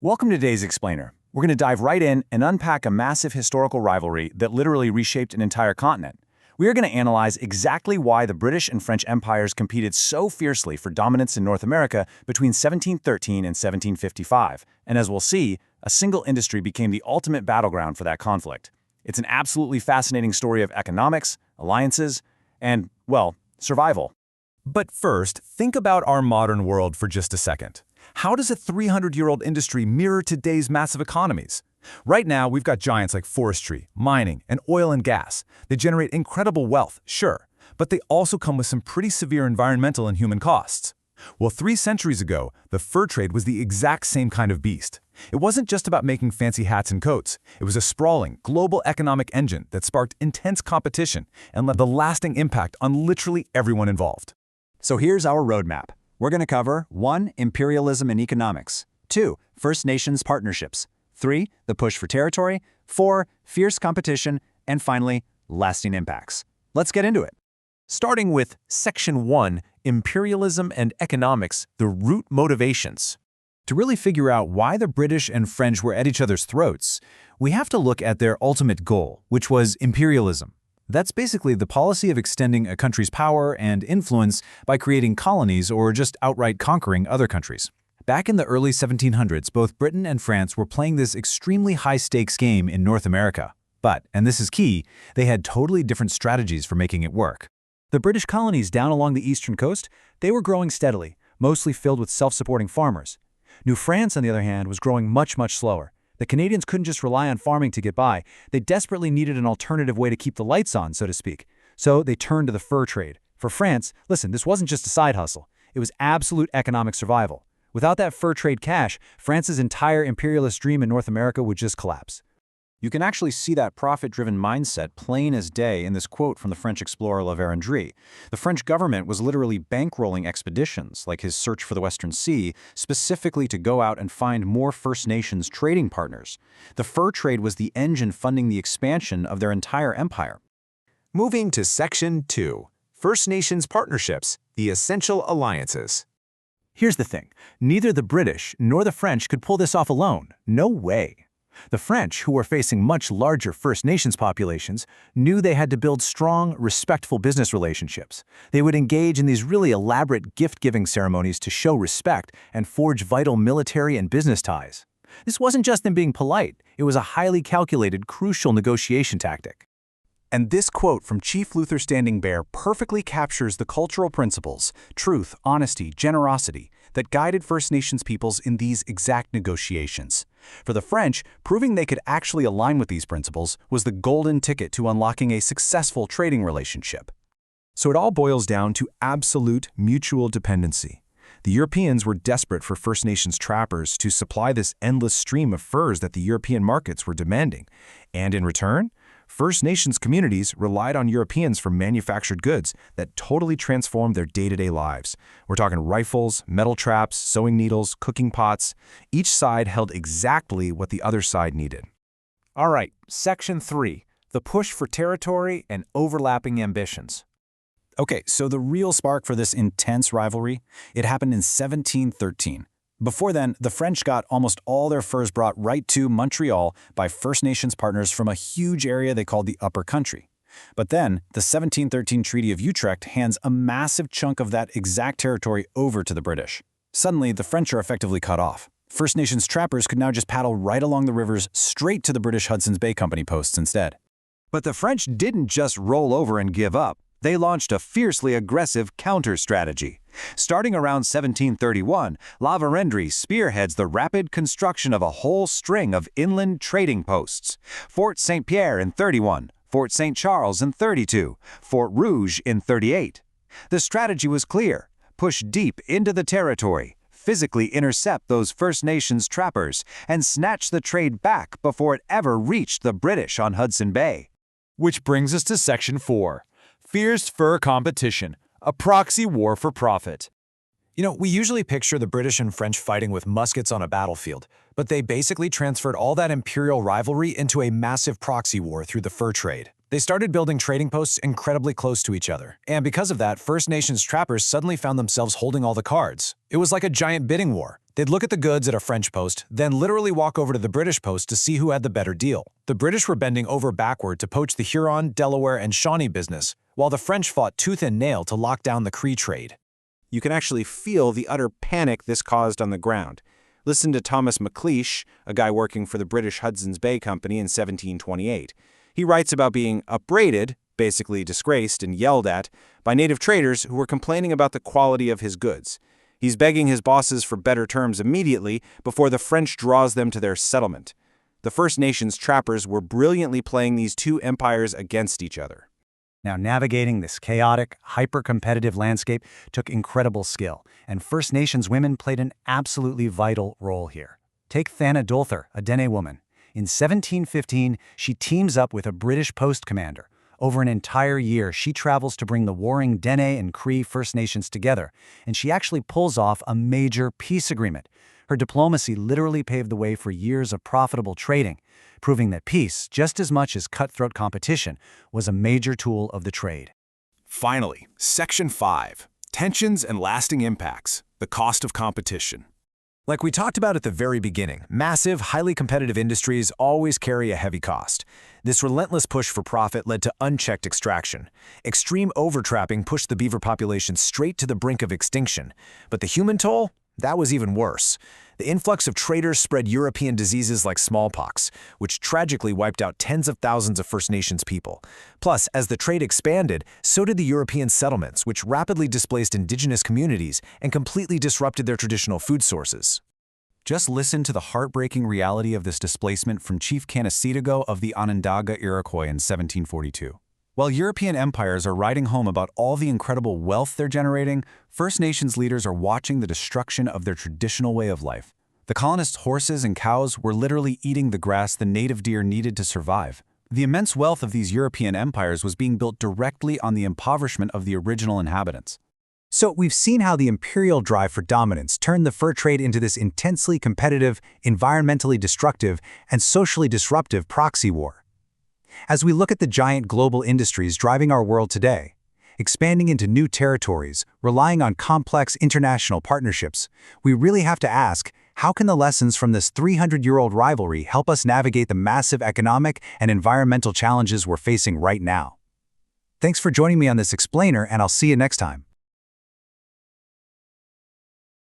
Welcome to today's Explainer. We're going to dive right in and unpack a massive historical rivalry that literally reshaped an entire continent. We are going to analyze exactly why the British and French empires competed so fiercely for dominance in North America between 1713 and 1755, and as we'll see, a single industry became the ultimate battleground for that conflict. It's an absolutely fascinating story of economics, alliances, and, well, survival. But first, think about our modern world for just a second. How does a 300-year-old industry mirror today's massive economies? Right now, we've got giants like forestry, mining, and oil and gas. They generate incredible wealth, sure, but they also come with some pretty severe environmental and human costs. Well, 3 centuries ago, the fur trade was the exact same kind of beast. It wasn't just about making fancy hats and coats. It was a sprawling, global economic engine that sparked intense competition and left a lasting impact on literally everyone involved. So here's our roadmap. We're going to cover 1. Imperialism and economics, 2. First Nations partnerships, 3. The push for territory, 4. Fierce competition, and finally, lasting impacts. Let's get into it. Starting with Section 1, Imperialism and Economics, the root motivations. To really figure out why the British and French were at each other's throats, we have to look at their ultimate goal, which was imperialism. That's basically the policy of extending a country's power and influence by creating colonies or just outright conquering other countries. Back in the early 1700s, both Britain and France were playing this extremely high-stakes game in North America. But, and this is key, they had totally different strategies for making it work. The British colonies down along the eastern coast, they were growing steadily, mostly filled with self-supporting farmers. New France, on the other hand, was growing much slower. The Canadians couldn't just rely on farming to get by. They desperately needed an alternative way to keep the lights on, so to speak. So they turned to the fur trade. For France, listen, this wasn't just a side hustle. It was absolute economic survival. Without that fur trade cash, France's entire imperialist dream in North America would just collapse. You can actually see that profit-driven mindset plain as day in this quote from the French explorer La Vérendrye. The French government was literally bankrolling expeditions, like his search for the Western Sea, specifically to go out and find more First Nations trading partners. The fur trade was the engine funding the expansion of their entire empire. Moving to Section 2, First Nations Partnerships, the Essential Alliances. Here's the thing. Neither the British nor the French could pull this off alone. No way. The French, who were facing much larger First Nations populations, knew they had to build strong, respectful business relationships. They would engage in these really elaborate gift-giving ceremonies to show respect and forge vital military and business ties. This wasn't just them being polite, it was a highly calculated, crucial negotiation tactic. And this quote from Chief Luther Standing Bear perfectly captures the cultural principles, truth, honesty, generosity, that guided First Nations peoples in these exact negotiations. For the French, proving they could actually align with these principles was the golden ticket to unlocking a successful trading relationship. So it all boils down to absolute mutual dependency. The Europeans were desperate for First Nations trappers to supply this endless stream of furs that the European markets were demanding. And in return, First Nations communities relied on Europeans for manufactured goods that totally transformed their day-to-day lives. We're talking rifles, metal traps, sewing needles, cooking pots. Each side held exactly what the other side needed. All right, Section 3, the push for territory and overlapping ambitions. Okay, so the real spark for this intense rivalry, it happened in 1713. Before then, the French got almost all their furs brought right to Montreal by First Nations partners from a huge area they called the Upper Country. But then, the 1713 Treaty of Utrecht hands a massive chunk of that exact territory over to the British. Suddenly, the French are effectively cut off. First Nations trappers could now just paddle right along the rivers straight to the British Hudson's Bay Company posts instead. But the French didn't just roll over and give up. They launched a fiercely aggressive counter-strategy. Starting around 1731, La Vérendrye spearheads the rapid construction of a whole string of inland trading posts. Fort St. Pierre in 31, Fort St. Charles in 32, Fort Rouge in 38. The strategy was clear. Push deep into the territory, physically intercept those First Nations trappers, and snatch the trade back before it ever reached the British on Hudson Bay. Which brings us to Section 4. Fierce fur competition, a proxy war for profit. You know, we usually picture the British and French fighting with muskets on a battlefield, but they basically transferred all that imperial rivalry into a massive proxy war through the fur trade. They started building trading posts incredibly close to each other, and because of that, First Nations trappers suddenly found themselves holding all the cards. It was like a giant bidding war. They'd look at the goods at a French post, then literally walk over to the British post to see who had the better deal. The British were bending over backward to poach the Huron, Delaware, and Shawnee business, while the French fought tooth and nail to lock down the Cree trade. You can actually feel the utter panic this caused on the ground. Listen to Thomas McLeish, a guy working for the British Hudson's Bay Company in 1728. He writes about being upbraided, basically disgraced and yelled at, by native traders who were complaining about the quality of his goods. He's begging his bosses for better terms immediately before the French draws them to their settlement. The First Nations trappers were brilliantly playing these two empires against each other. Now, navigating this chaotic, hyper-competitive landscape took incredible skill, and First Nations women played an absolutely vital role here. Take Thana Dolther, a Dene woman. In 1715, she teams up with a British post commander. Over an entire year, she travels to bring the warring Dene and Cree First Nations together, and she actually pulls off a major peace agreement. Her diplomacy literally paved the way for years of profitable trading, proving that peace, just as much as cutthroat competition, was a major tool of the trade. Finally, Section 5, Tensions and Lasting Impacts, the Cost of Competition. Like we talked about at the very beginning, massive, highly competitive industries always carry a heavy cost. This relentless push for profit led to unchecked extraction. Extreme overtrapping pushed the beaver population straight to the brink of extinction. But the human toll? That was even worse. The influx of traders spread European diseases like smallpox, which tragically wiped out tens of thousands of First Nations people. Plus, as the trade expanded, so did the European settlements, which rapidly displaced indigenous communities and completely disrupted their traditional food sources. Just listen to the heartbreaking reality of this displacement from Chief Canasidigo of the Onondaga Iroquois in 1742. While European empires are writing home about all the incredible wealth they're generating, First Nations leaders are watching the destruction of their traditional way of life. The colonists' horses and cows were literally eating the grass the native deer needed to survive. The immense wealth of these European empires was being built directly on the impoverishment of the original inhabitants. So we've seen how the imperial drive for dominance turned the fur trade into this intensely competitive, environmentally destructive, and socially disruptive proxy war. As we look at the giant global industries driving our world today, expanding into new territories, relying on complex international partnerships, we really have to ask, how can the lessons from this 300-year-old rivalry help us navigate the massive economic and environmental challenges we're facing right now? Thanks for joining me on this explainer, and I'll see you next time.